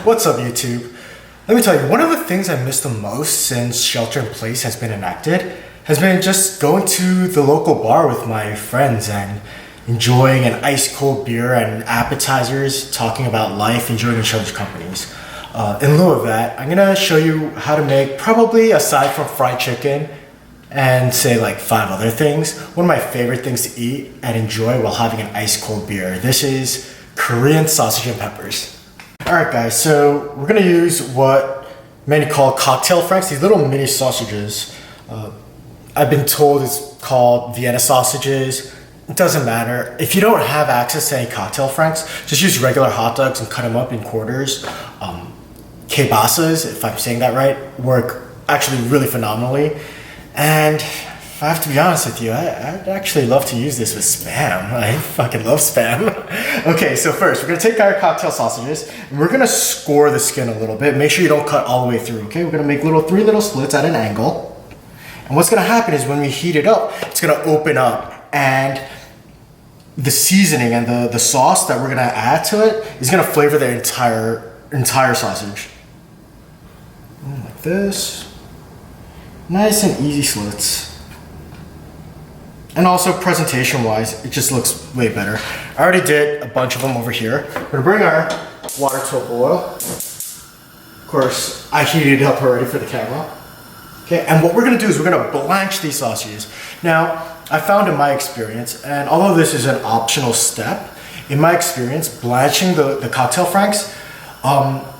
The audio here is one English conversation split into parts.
What's up, YouTube? Let me tell you, one of the things I miss the most since shelter in place has been enacted has been just going to the local bar with my friends and enjoying an ice cold beer and appetizers, talking about life, enjoying each other's companies. In lieu of that, I'm gonna show you how to make, probably aside from fried chicken and say like 5 other things, one of my favorite things to eat and enjoy while having an ice cold beer. This is Korean sausage and peppers. Alright guys, so we're gonna use what many call cocktail franks, these little mini sausages. I've been told it's called Vienna sausages. It doesn't matter. If you don't have access to any cocktail franks, just use regular hot dogs and cut them up in quarters. Kielbasas, if I'm saying that right, work actually really phenomenally. And if I have to be honest with you, I'd actually love to use this with Spam. I fucking love Spam. Okay, so first, we're gonna take our cocktail sausages and we're gonna score the skin a little bit. Make sure you don't cut all the way through, okay? We're gonna make 3 little slits at an angle. And what's gonna happen is when we heat it up, it's gonna open up and the seasoning and the sauce that we're gonna add to it is gonna flavor the entire sausage. Like this. Nice and easy slits. And also presentation wise, it just looks way better. I already did a bunch of them over here. We're gonna bring our water to a boil. Of course, I heated it up already for the camera. Okay, and what we're gonna do is we're gonna blanch these sausages. Now, I found in my experience, and although this is an optional step, in my experience, blanching the cocktail franks,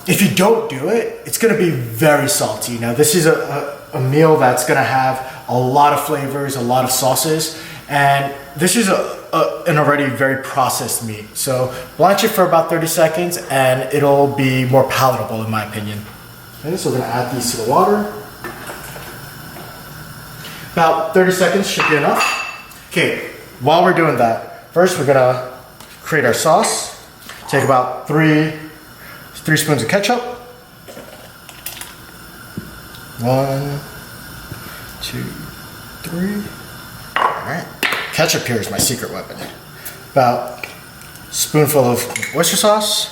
if you don't do it, it's gonna be very salty. Now, this is a meal that's gonna have a lot of flavors, a lot of sauces, and this is an already very processed meat. So blanch it for about 30 seconds and it'll be more palatable in my opinion. Okay, so we're gonna add these to the water. About 30 seconds should be enough. Okay, while we're doing that, first we're gonna create our sauce. Take about 3 spoons of ketchup. 1, 2, 3. Alright. Ketchup here is my secret weapon. About a spoonful of oyster sauce.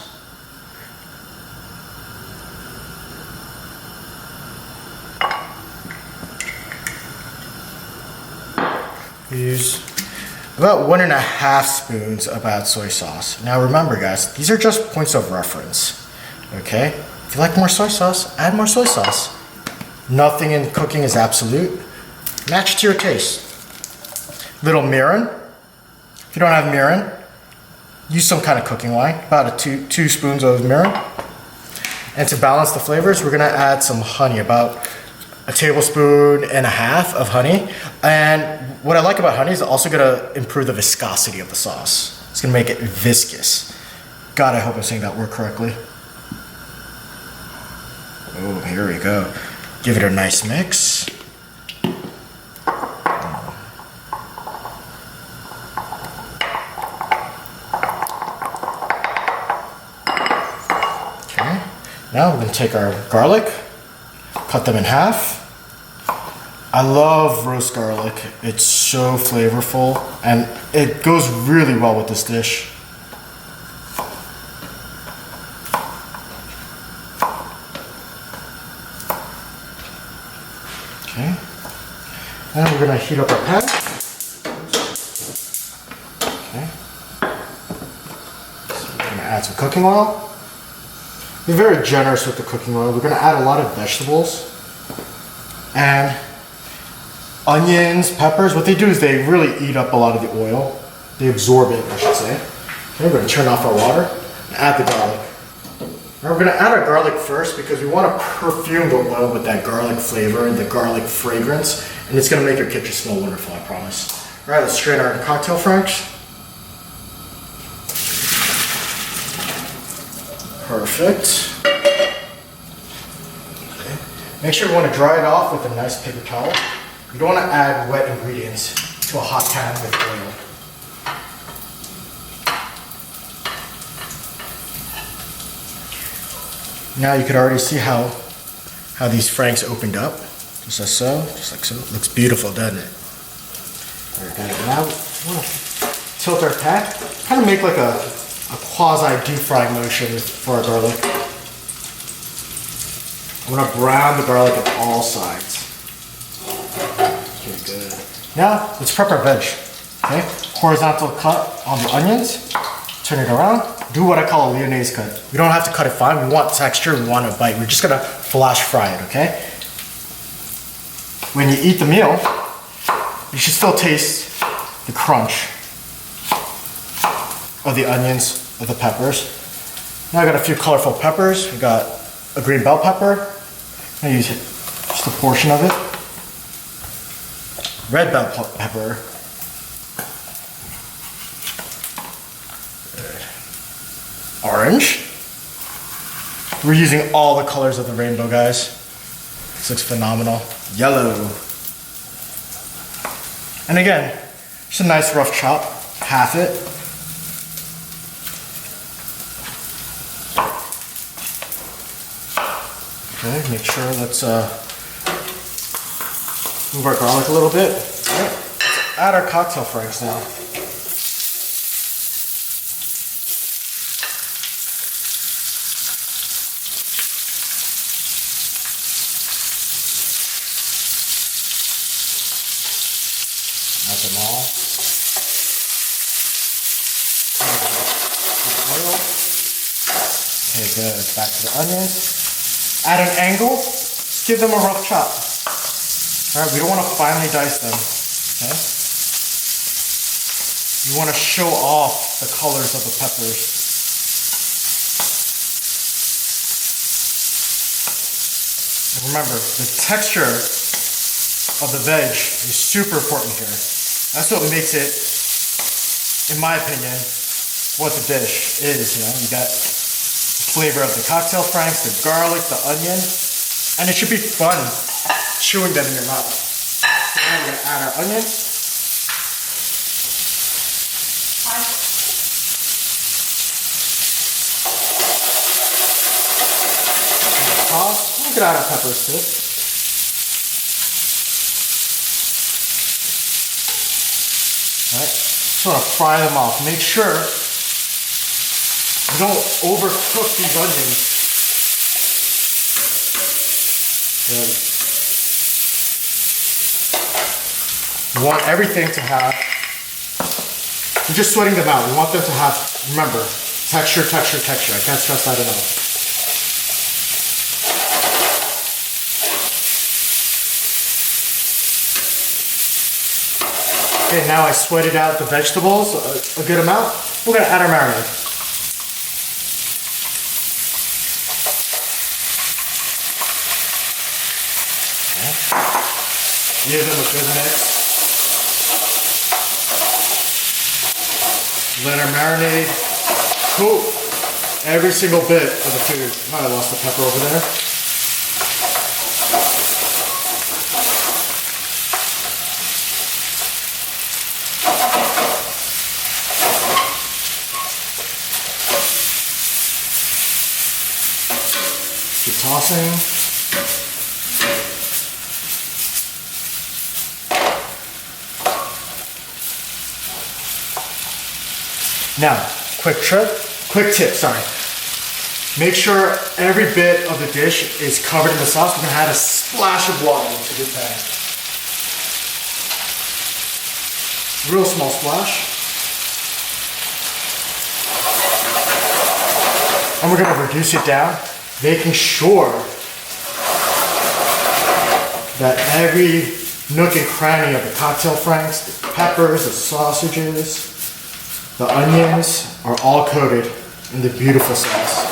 Use about 1.5 spoons of soy sauce. Now remember guys, these are just points of reference. Okay? If you like more soy sauce, add more soy sauce. Nothing in cooking is absolute. Match it to your taste. Little Mirin. If you don't have Mirin, use some kind of cooking wine. About 2 spoons of Mirin. And to balance the flavors, we're gonna add some honey, about 1.5 tablespoons of honey. And what I like about honey is it's also gonna improve the viscosity of the sauce. It's gonna make it viscous. God, I hope I'm saying that word correctly. Oh, here we go. Give it a nice mix. Okay, now we're gonna take our garlic, cut them in half. I love roast garlic. It's so flavorful and it goes really well with this dish. Okay, and we're gonna heat up our pan. Okay, so we're gonna add some cooking oil. Be very generous with the cooking oil. We're gonna add a lot of vegetables and onions, peppers. What they do is they really eat up a lot of the oil. They absorb it, I should say. Okay, we're gonna turn off our water and add the garlic. Now we're gonna add our garlic first because we wanna perfume the oil with that garlic flavor and the garlic fragrance, and it's gonna make your kitchen smell wonderful, I promise. All right, let's strain our cocktail franks. Perfect. Okay. Make sure you wanna dry it off with a nice paper towel. You don't wanna add wet ingredients to a hot pan with oil. Now you could already see how these franks opened up, just like so. It looks beautiful, doesn't it? All right, got it. Now we want to tilt our pan, kind of make like a quasi deep frying motion for our garlic. I'm gonna brown the garlic on all sides. Okay, good. Now, let's prep our veg. Okay, horizontal cut on the onions. Turn it around. Do what I call a Lyonnaise cut. We don't have to cut it fine. We want texture, we want a bite. We're just gonna flash fry it, okay? When you eat the meal, you should still taste the crunch of the onions, of the peppers. Now I got a few colorful peppers. We got a green bell pepper. I'm gonna use just a portion of it. Red bell pepper. Orange. We're using all the colors of the rainbow, guys. This looks phenomenal. Yellow. And again, just a nice rough chop, half it. Okay, make sure, let's move our garlic a little bit. All right, let's add our cocktail franks now. Add them all. Oil. Okay, good. Back to the onions. At an angle, just give them a rough chop. All right, we don't want to finely dice them. Okay. You want to show off the colors of the peppers. And remember, the texture of the veg is super important here. That's what makes it, in my opinion, what the dish is. You know, you got the flavor of the cocktail franks, the garlic, the onion, and it should be fun chewing them in your mouth. So now we're gonna add our onion. Toss. We can add our peppers too. Alright, just want to fry them off. Make sure you don't overcook these onions. Good. You want everything to have, we're just sweating them out. We want them to have, remember, texture, texture, texture. I can't stress that enough. Okay, now I sweated out the vegetables a good amount. We're gonna add our marinade. Okay. Give them a good mix. Let our marinade coat every single bit of the food. Oh, I lost the pepper over there. Keep tossing. Now, quick tip, sorry. Make sure every bit of the dish is covered in the sauce. We're gonna add a splash of water into the pan. Real small splash. And we're gonna reduce it down, making sure that every nook and cranny of the cocktail franks, the peppers, the sausages, the onions are all coated in the beautiful sauce,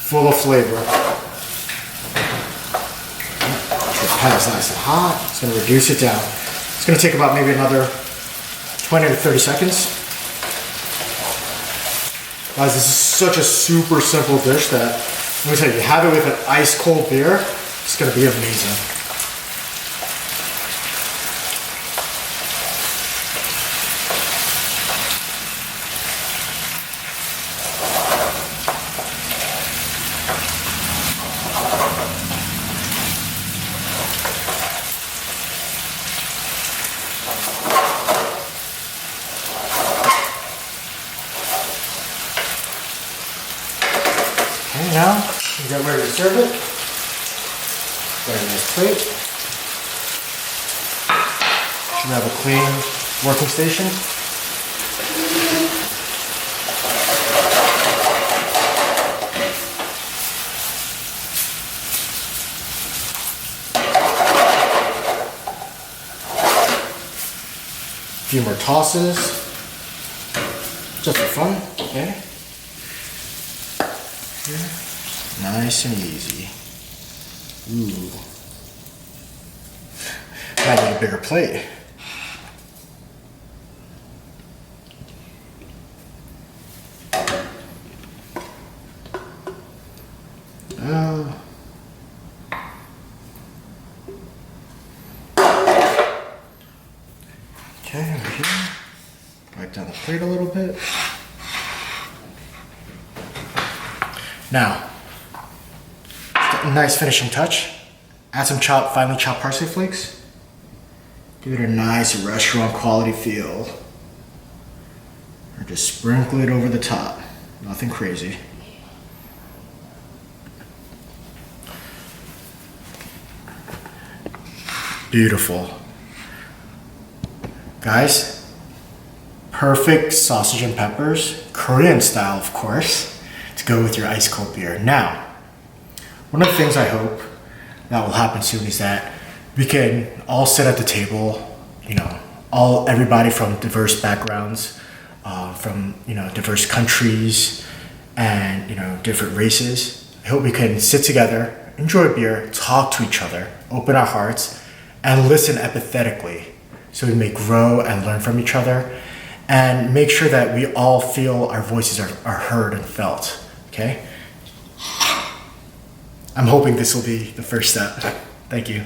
full of flavor. The pan is nice and hot. It's gonna reduce it down. It's gonna take about maybe another 20 to 30 seconds. Guys, this is such a super simple dish that, let me tell you, have it with an ice cold beer, it's gonna be amazing. Okay, now we get ready to serve it. Very nice plate. Should have a clean working station. A few more tosses, just for fun, okay? Here. Nice and easy. Ooh. Might need a bigger plate. Oh. Okay, over here. Wipe down the plate a little bit. Now, a nice finishing touch. Add some finely chopped parsley flakes. Give it a nice restaurant quality feel. Or just sprinkle it over the top. Nothing crazy. Beautiful. Guys, perfect sausage and peppers, Korean style of course, to go with your ice cold beer. Now, one of the things I hope that will happen soon is that we can all sit at the table, everybody from diverse backgrounds, from diverse countries and different races. I hope we can sit together, enjoy beer, talk to each other, open our hearts, and listen empathetically so we may grow and learn from each other and make sure that we all feel our voices are heard and felt, okay? I'm hoping this will be the first step. Thank you.